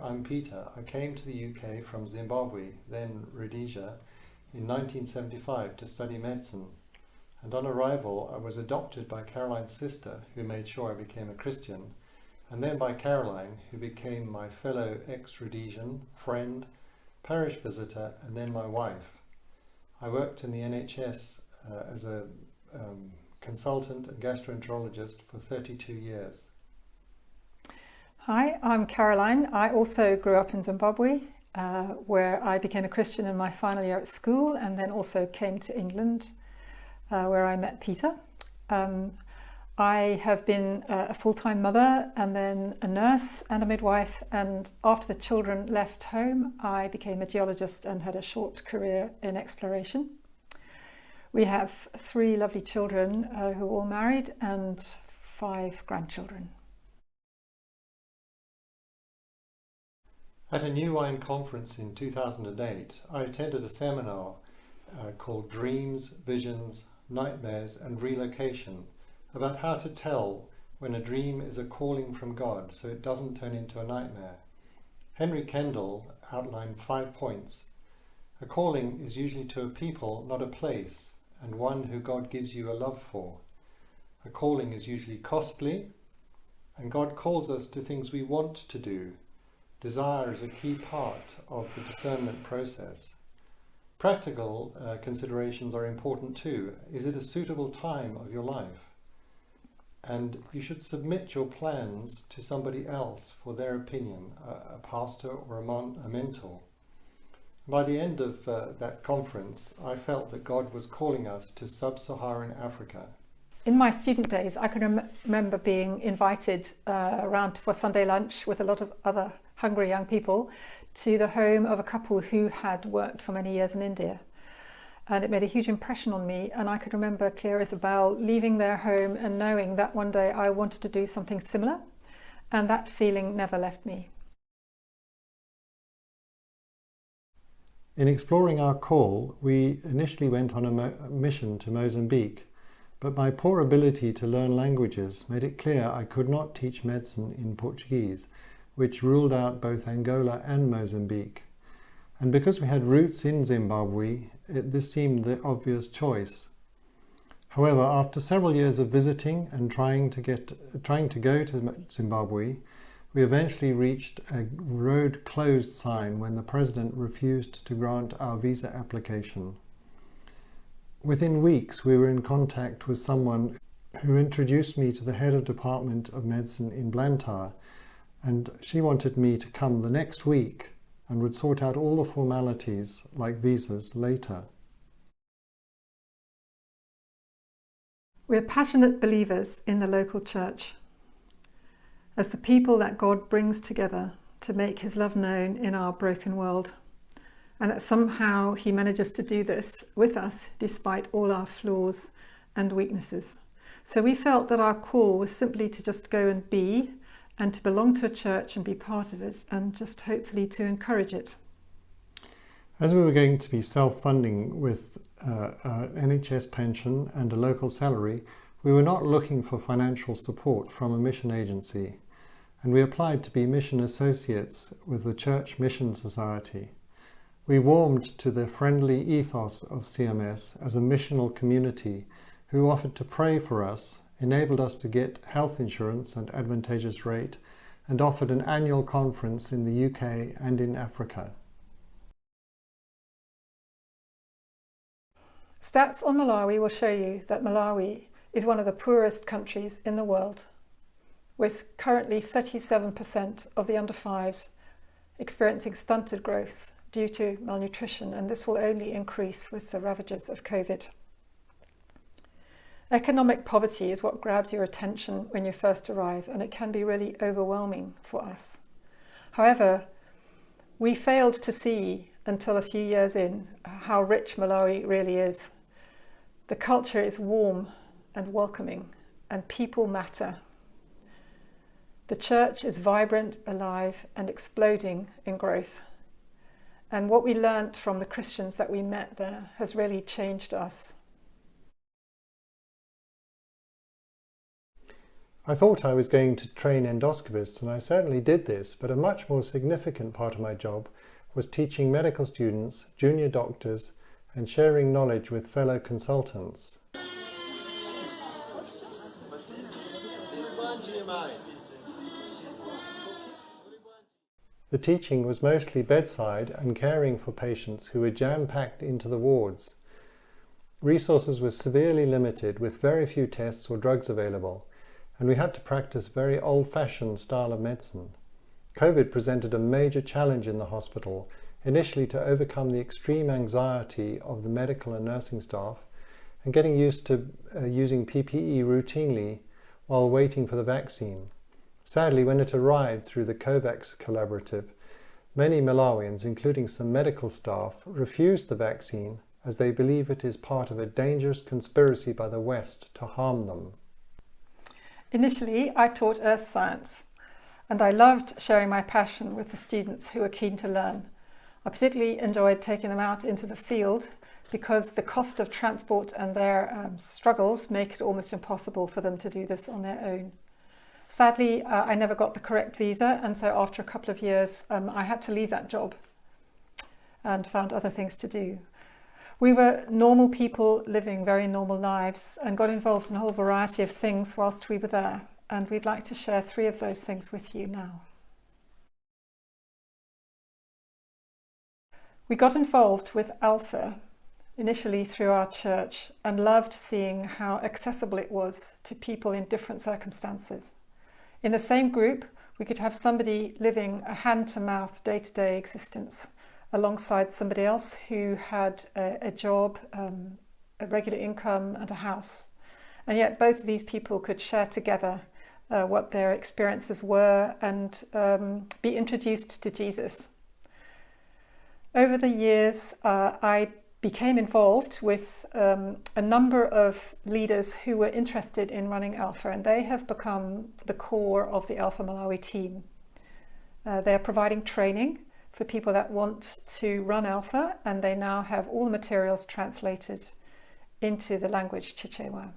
I'm Peter. I came to the UK from Zimbabwe, then Rhodesia, in 1975 to study medicine. And on arrival, I was adopted by Caroline's sister, who made sure I became a Christian, and then by Caroline, who became my fellow ex-Rhodesian, friend, parish visitor, and then my wife. I worked in the NHS as a consultant and gastroenterologist for 32 years. Hi, I'm Caroline. I also grew up in Zimbabwe, where I became a Christian in my final year at school, and then also came to England, where I met Peter. I have been a full-time mother, and then a nurse and a midwife, and after the children left home, I became a geologist and had a short career in exploration. We have 3 lovely children who are all married and 5 grandchildren. At a New Wine conference in 2008, I attended a seminar called Dreams, Visions, Nightmares and Relocation, about how to tell when a dream is a calling from God so it doesn't turn into a nightmare. Henry Kendall outlined 5 points. A calling is usually to a people, not a place, and one who God gives you a love for. A calling is usually costly, and God calls us to things we want to do. Desire is a key part of the discernment process. Practical considerations are important too. Is it a suitable time of your life? And you should submit your plans to somebody else for their opinion, a pastor or a mentor. By the end of that conference, I felt that God was calling us to sub-Saharan Africa. In my student days, I can remember being invited around for Sunday lunch with a lot of other hungry young people to the home of a couple who had worked for many years in India. And it made a huge impression on me, and I could remember clear as a bell leaving their home and knowing that one day I wanted to do something similar, and that feeling never left me. In exploring our call, we initially went on a mission to Mozambique, but my poor ability to learn languages made it clear I could not teach medicine in Portuguese, which ruled out both Angola and Mozambique. And because we had roots in Zimbabwe, this seemed the obvious choice. However, after several years of visiting and trying to go to Zimbabwe, we eventually reached a road closed sign when the president refused to grant our visa application. Within weeks, we were in contact with someone who introduced me to the head of Department of Medicine in Blantyre, and she wanted me to come the next week and would sort out all the formalities like visas later. We're passionate believers in the local church as the people that God brings together to make his love known in our broken world, and that somehow he manages to do this with us despite all our flaws and weaknesses. So we felt that our call was simply to just go and be, and to belong to a church and be part of it, and just hopefully to encourage it. As we were going to be self-funding with an NHS pension and a local salary, we were not looking for financial support from a mission agency, and we applied to be mission associates with the Church Mission Society. We warmed to the friendly ethos of CMS as a missional community who offered to pray for us, enabled us to get health insurance at advantageous rate, and offered an annual conference in the UK and in Africa. Stats on Malawi will show you that Malawi is one of the poorest countries in the world, with currently 37% of the under 5s experiencing stunted growth due to malnutrition, and this will only increase with the ravages of COVID. Economic poverty is what grabs your attention when you first arrive, and it can be really overwhelming for us. However, we failed to see until a few years in how rich Malawi really is. The culture is warm and welcoming, and people matter. The church is vibrant, alive, and exploding in growth. And what we learnt from the Christians that we met there has really changed us. I thought I was going to train endoscopists, and I certainly did this, but a much more significant part of my job was teaching medical students, junior doctors, and sharing knowledge with fellow consultants. The teaching was mostly bedside and caring for patients who were jam-packed into the wards. Resources were severely limited, with very few tests or drugs available, and we had to practice very old-fashioned style of medicine. COVID presented a major challenge in the hospital, initially to overcome the extreme anxiety of the medical and nursing staff and getting used to using PPE routinely while waiting for the vaccine. Sadly, when it arrived through the COVAX collaborative, many Malawians, including some medical staff, refused the vaccine as they believe it is part of a dangerous conspiracy by the West to harm them. Initially, I taught earth science, and I loved sharing my passion with the students who were keen to learn. I particularly enjoyed taking them out into the field because the cost of transport and their struggles make it almost impossible for them to do this on their own. Sadly, I never got the correct visa, and so after a couple of years I had to leave that job and found other things to do. We were normal people living very normal lives and got involved in a whole variety of things whilst we were there, and we'd like to share 3 of those things with you now. We got involved with Alpha initially through our church and loved seeing how accessible it was to people in different circumstances. In the same group, we could have somebody living a hand-to-mouth day-to-day existence alongside somebody else who had a job, a regular income and a house. And yet both of these people could share together what their experiences were and be introduced to Jesus. Over the years, I became involved with a number of leaders who were interested in running Alpha, and they have become the core of the Alpha Malawi team. They're providing training for people that want to run Alpha, and they now have all the materials translated into the language Chichewa.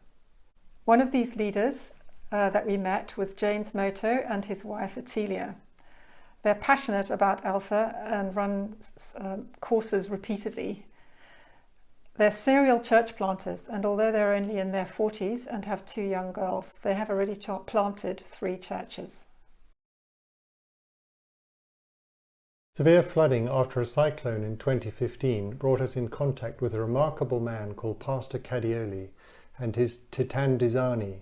One of these leaders that we met was James Moto and his wife Atilia. They're passionate about Alpha and run courses repeatedly. They're serial church planters, and although they're only in their 40s and have 2 young girls, they have already planted 3 churches. Severe flooding after a cyclone in 2015 brought us in contact with a remarkable man called Pastor Cadioli and his Titandizani,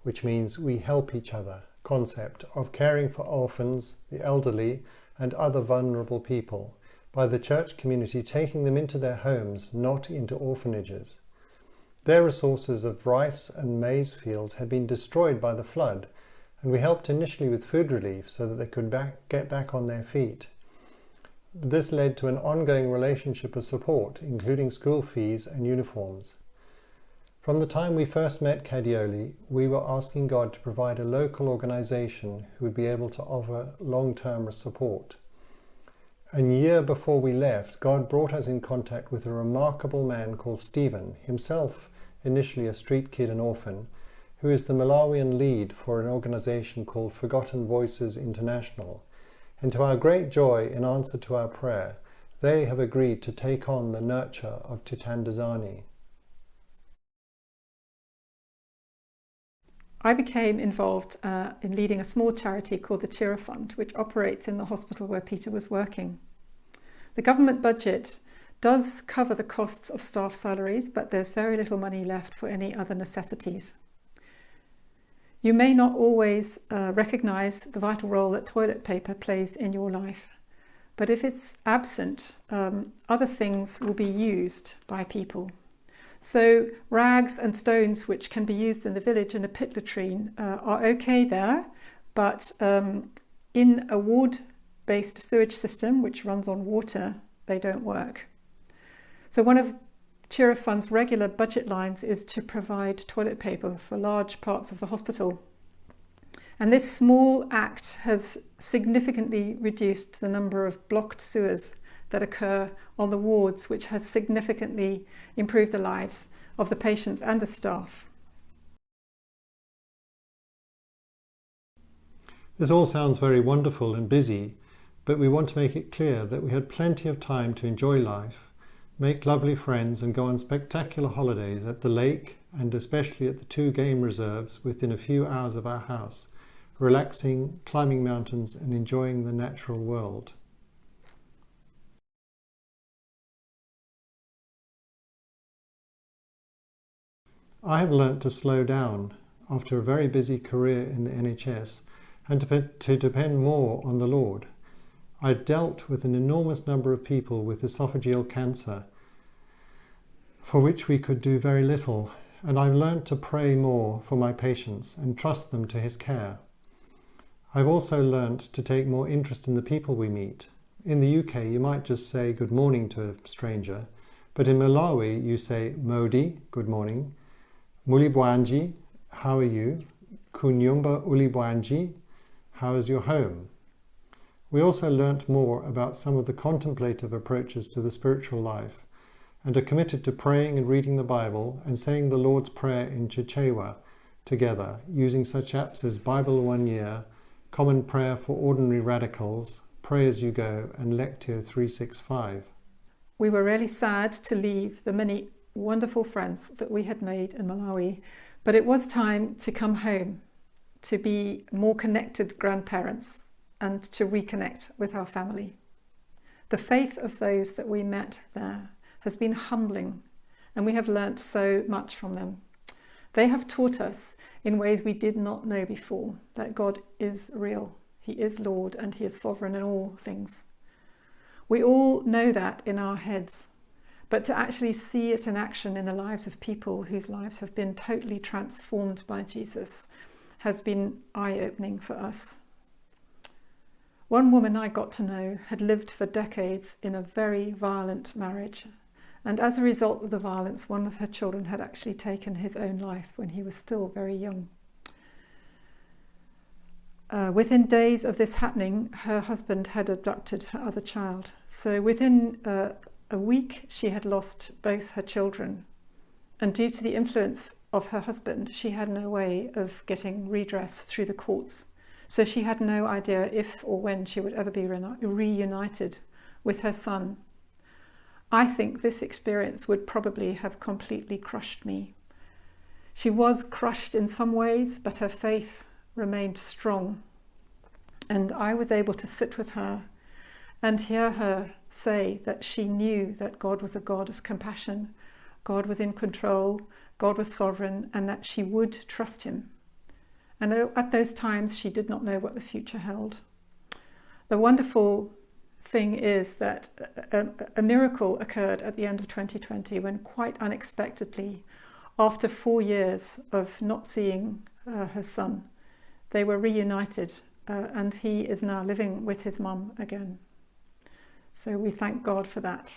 which means we help each other, concept of caring for orphans, the elderly and other vulnerable people by the church community taking them into their homes, not into orphanages. Their resources of rice and maize fields had been destroyed by the flood, and we helped initially with food relief so that they could get back on their feet. This led to an ongoing relationship of support, including school fees and uniforms. From the time we first met Cadioli, we were asking God to provide a local organisation who would be able to offer long-term support. A year before we left, God brought us in contact with a remarkable man called Stephen, himself initially a street kid and orphan, who is the Malawian lead for an organisation called Forgotten Voices International. And to our great joy, in answer to our prayer, they have agreed to take on the nurture of Titandizani. I became involved in leading a small charity called the Chira Fund, which operates in the hospital where Peter was working. The government budget does cover the costs of staff salaries, but there's very little money left for any other necessities. You may not always recognise the vital role that toilet paper plays in your life, but if it's absent, other things will be used by people. So rags and stones, which can be used in the village in a pit latrine, are okay there, but in a ward-based sewage system, which runs on water, they don't work. So one of Chira Fund's regular budget lines is to provide toilet paper for large parts of the hospital. And this small act has significantly reduced the number of blocked sewers that occur on the wards, which has significantly improved the lives of the patients and the staff. This all sounds very wonderful and busy, but we want to make it clear that we had plenty of time to enjoy life, make lovely friends and go on spectacular holidays at the lake and especially at the 2 game reserves within a few hours of our house, relaxing, climbing mountains and enjoying the natural world. I have learnt to slow down after a very busy career in the NHS and to depend more on the Lord. I dealt with an enormous number of people with esophageal cancer for which we could do very little, and I've learnt to pray more for my patients and trust them to His care. I've also learnt to take more interest in the people we meet. In the UK, you might just say good morning to a stranger, but in Malawi, you say Modi, good morning, Muli Bwanji, how are you? Kunyumba Uli Bwanji, how is your home? We also learnt more about some of the contemplative approaches to the spiritual life and are committed to praying and reading the Bible and saying the Lord's Prayer in Chichewa together, using such apps as Bible 1 Year, Common Prayer for Ordinary Radicals, Pray As You Go, and Lectio 365. We were really sad to leave the many wonderful friends that we had made in Malawi, but it was time to come home, to be more connected grandparents and to reconnect with our family. The faith of those that we met there has been humbling, and we have learnt so much from them. They have taught us in ways we did not know before that God is real, He is Lord, and He is sovereign in all things. We all know that in our heads, but to actually see it in action in the lives of people whose lives have been totally transformed by Jesus has been eye-opening for us. One woman I got to know had lived for decades in a very violent marriage, and as a result of the violence, one of her children had actually taken his own life when he was still very young. Within days of this happening, her husband had abducted her other child. So within a week, she had lost both her children. And due to the influence of her husband, she had no way of getting redress through the courts. So she had no idea if or when she would ever be reunited with her son. I think this experience would probably have completely crushed me. She was crushed in some ways, but her faith remained strong. And I was able to sit with her and hear her say that she knew that God was a God of compassion, God was in control, God was sovereign, and that she would trust Him. And at those times, she did not know what the future held. The wonderful thing is that a miracle occurred at the end of 2020 when, quite unexpectedly, after 4 years of not seeing her son, they were reunited, and he is now living with his mum again. So we thank God for that.